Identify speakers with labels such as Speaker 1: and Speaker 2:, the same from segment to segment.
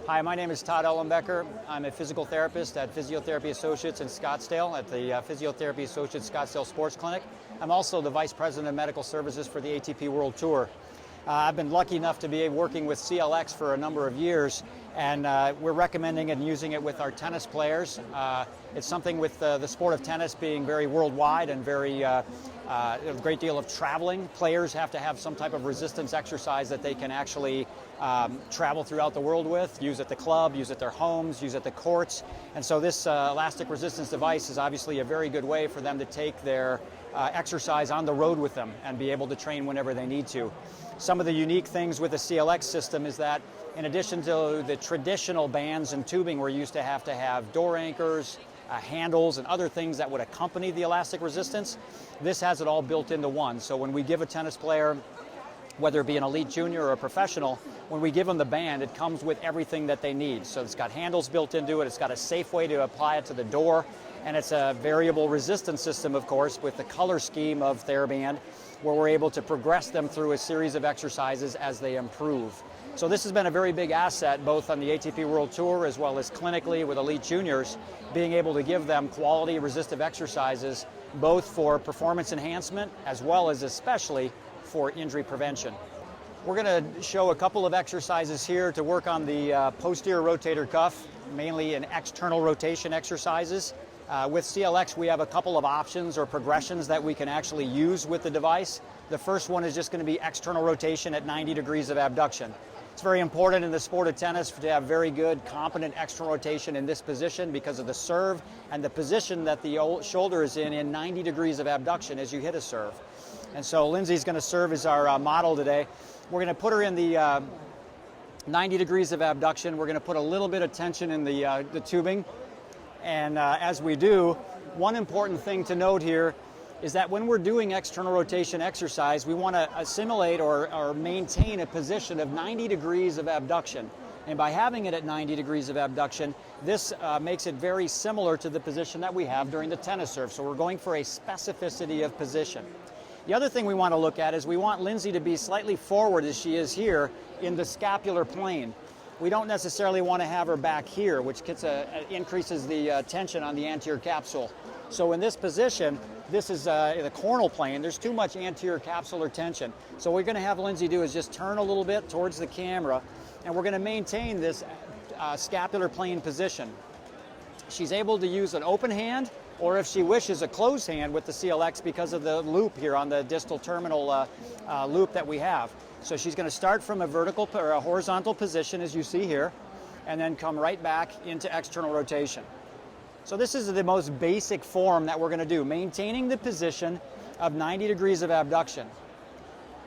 Speaker 1: Hi, my name is Todd Ellenbecker. I'm a physical therapist at Physiotherapy Associates in Scottsdale at the Physiotherapy Associates Scottsdale Sports Clinic. I'm also the Vice President of Medical Services for the ATP World Tour. I've been lucky enough to be working with CLX for a number of years, and we're recommending and using it with our tennis players. It's something with the sport of tennis being very worldwide and very a great deal of traveling. Players have to have some type of resistance exercise that they can actually travel throughout the world with, use at the club, use at their homes, use at the courts. And so this elastic resistance device is obviously a very good way for them to take their exercise on the road with them and be able to train whenever they need to. Some of the unique things with the CLX system is that in addition to the traditional bands and tubing we're used to have door anchors, handles, and other things that would accompany the elastic resistance, this has it all built into one. So when we give a tennis player, whether it be an elite junior or a professional, when we give them the band, it comes with everything that they need. So it's got handles built into it, it's got a safe way to apply it to the door, and it's a variable resistance system, of course, with the color scheme of TheraBand, where we're able to progress them through a series of exercises as they improve. So this has been a very big asset, both on the ATP World Tour as well as clinically with elite juniors, being able to give them quality resistive exercises, both for performance enhancement as well as especially for injury prevention. We're going to show a couple of exercises here to work on the posterior rotator cuff, mainly in external rotation exercises. With CLX, we have a couple of options or progressions that we can actually use with the device. The first one is just going to be external rotation at 90 degrees of abduction. It's very important in the sport of tennis to have very good, competent external rotation in this position because of the serve and the position that the shoulder is in 90 degrees of abduction as you hit a serve. And so Lindsay's going to serve as our model today. We're going to put her in the 90 degrees of abduction. We're going to put a little bit of tension in the tubing. And as we do, one important thing to note here is that when we're doing external rotation exercise, we want to assimilate or maintain a position of 90 degrees of abduction. And by having it at 90 degrees of abduction, this makes it very similar to the position that we have during the tennis serve. So we're going for a specificity of position. The other thing we want to look at is we want Lindsay to be slightly forward as she is here in the scapular plane. We don't necessarily want to have her back here, which increases the tension on the anterior capsule. So in this position, this is in the coronal plane, there's too much anterior capsular tension. So what we're going to have Lindsay do is just turn a little bit towards the camera, and we're going to maintain this scapular plane position. She's able to use an open hand, or if she wishes, a closed hand with the CLX because of the loop here on the distal terminal loop that we have. So she's going to start from a vertical or a horizontal position, as you see here, and then come right back into external rotation. So this is the most basic form that we're going to do, maintaining the position of 90 degrees of abduction.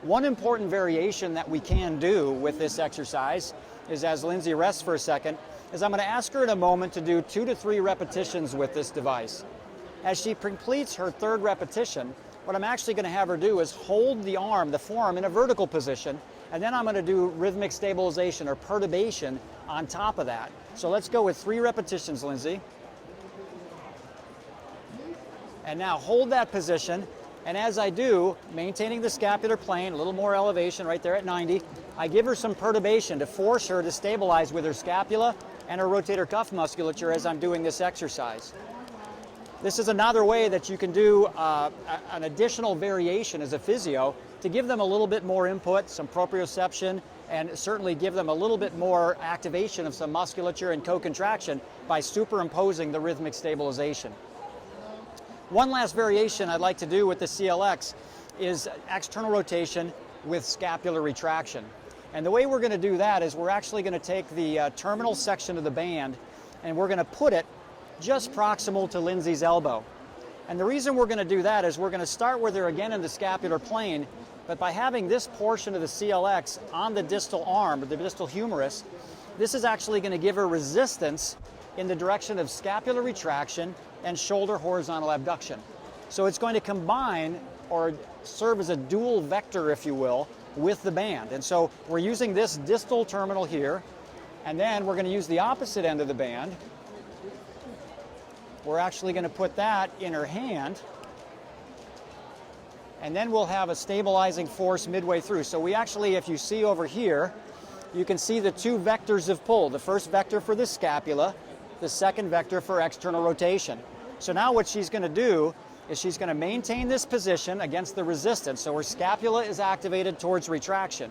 Speaker 1: One important variation that we can do with this exercise is, as Lindsay rests for a second, is I'm going to ask her in a moment to do 2 to 3 repetitions with this device. As she completes her third repetition, what I'm actually going to have her do is hold the arm, the forearm, in a vertical position, and then I'm going to do rhythmic stabilization or perturbation on top of that. So let's go with 3 repetitions, Lindsay. And now hold that position, and as I do, maintaining the scapular plane, a little more elevation right there at 90, I give her some perturbation to force her to stabilize with her scapula and her rotator cuff musculature as I'm doing this exercise. This is another way that you can do an additional variation as a physio to give them a little bit more input, some proprioception, and certainly give them a little bit more activation of some musculature and co-contraction by superimposing the rhythmic stabilization. One last variation I'd like to do with the CLX is external rotation with scapular retraction. And the way we're going to do that is we're actually going to take the terminal section of the band and we're going to put it just proximal to Lindsay's elbow. And the reason we're going to do that is we're going to start with her again in the scapular plane, but by having this portion of the CLX on the distal arm, or the distal humerus, this is actually going to give her resistance in the direction of scapular retraction and shoulder horizontal abduction. So it's going to combine or serve as a dual vector, if you will, with the band. And so we're using this distal terminal here, and then we're going to use the opposite end of the band. We're actually going to put that in her hand, and then we'll have a stabilizing force midway through. So we actually, if you see over here, you can see the two vectors of pull. The first vector for the scapula, the second vector for external rotation. So now what she's going to do is she's going to maintain this position against the resistance. So her scapula is activated towards retraction.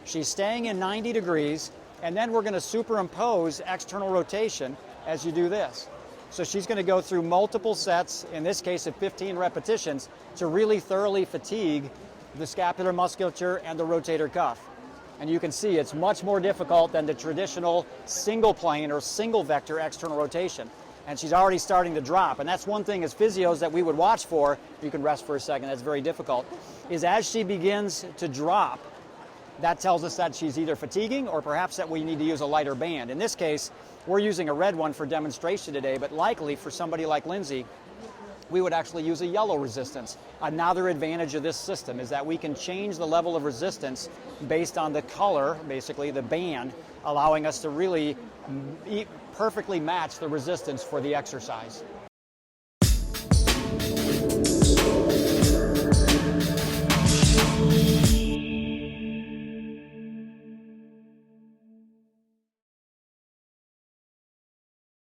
Speaker 1: She's staying in 90 degrees, and then we're going to superimpose external rotation as you do this. So she's going to go through multiple sets, in this case of 15 repetitions, to really thoroughly fatigue the scapular musculature and the rotator cuff. And you can see it's much more difficult than the traditional single plane or single vector external rotation. And she's already starting to drop. And that's one thing as physios that we would watch for. You can rest for a second, that's very difficult, is as she begins to drop, that tells us that she's either fatiguing or perhaps that we need to use a lighter band. In this case, we're using a red one for demonstration today, but likely for somebody like Lindsay, we would actually use a yellow resistance. Another advantage of this system is that we can change the level of resistance based on the color, basically the band, allowing us to really perfectly match the resistance for the exercise.